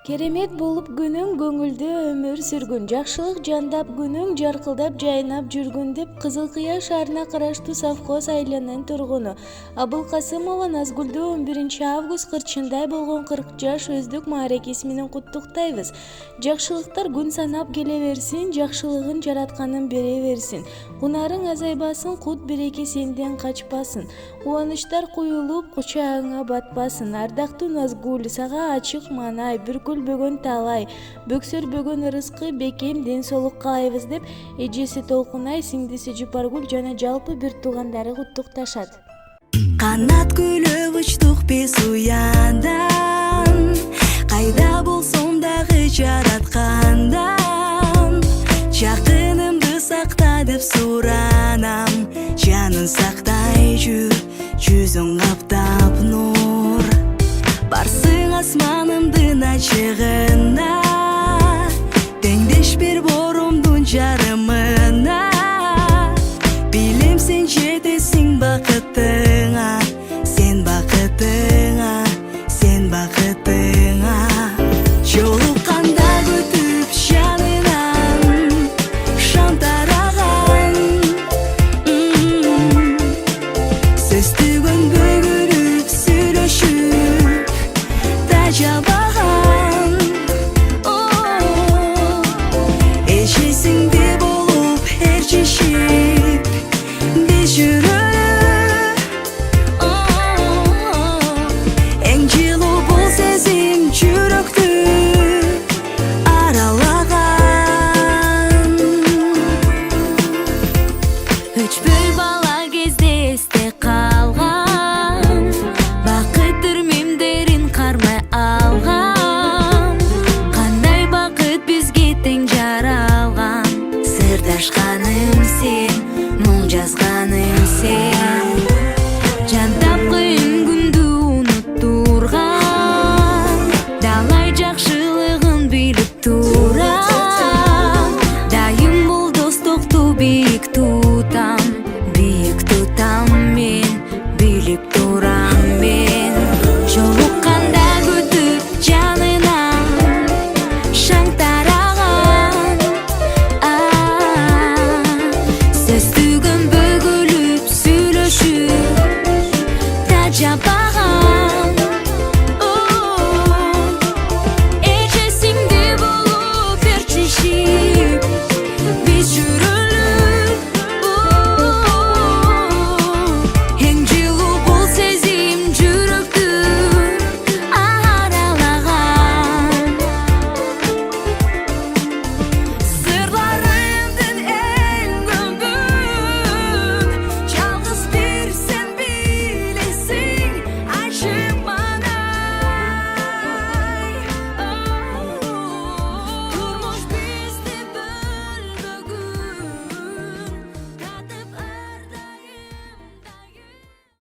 Керемет болуп күнүң көңүлдүү өмүр сүргүн, жакшылык жандап күнүң жаркылдап жайнап жүргүн деп Кызыл Кыя шаарына караштуу совхоз айылынын тургуну Абылкасымова Назгүлдү 11-август кырчындай болгон 40 жаш өздүк мааракеси менен куттуктайбыз. Жакшылыктар күн санап келе берсин, жакшылыгын жаратканын бере берсин. Кунарың азайбасын, кут береке сенден качпасын. Кубанычтар куюлуп, кучагыңа батпасын. Ардактуу Назгүл, сага ачык маанай, бүркүлбөгөн талай, бөксөрбөгөн ырыскы, бекем ден соолук каалайбыз деп эжеси Толкунай, сиңдиси Жупаргүл жана жалпы бир туугандары куттукташат. Канат күлүп учтук биз уяндан, кайда болсом дагы жараткандан. Жакынымды сакта деп суранам, жанын сактай жүр, жүзүң каптап нур. Барсың асманымдын ачыгына, теңдеш бир боромдун жарымына. Билем сен жетесиң бакытыңа, сен бакытыңа, сен бакытыңа. Жолукканда күтүп жанынан шам тараган, сөз түгөн бөгүлүп сүйлөшүп тажаба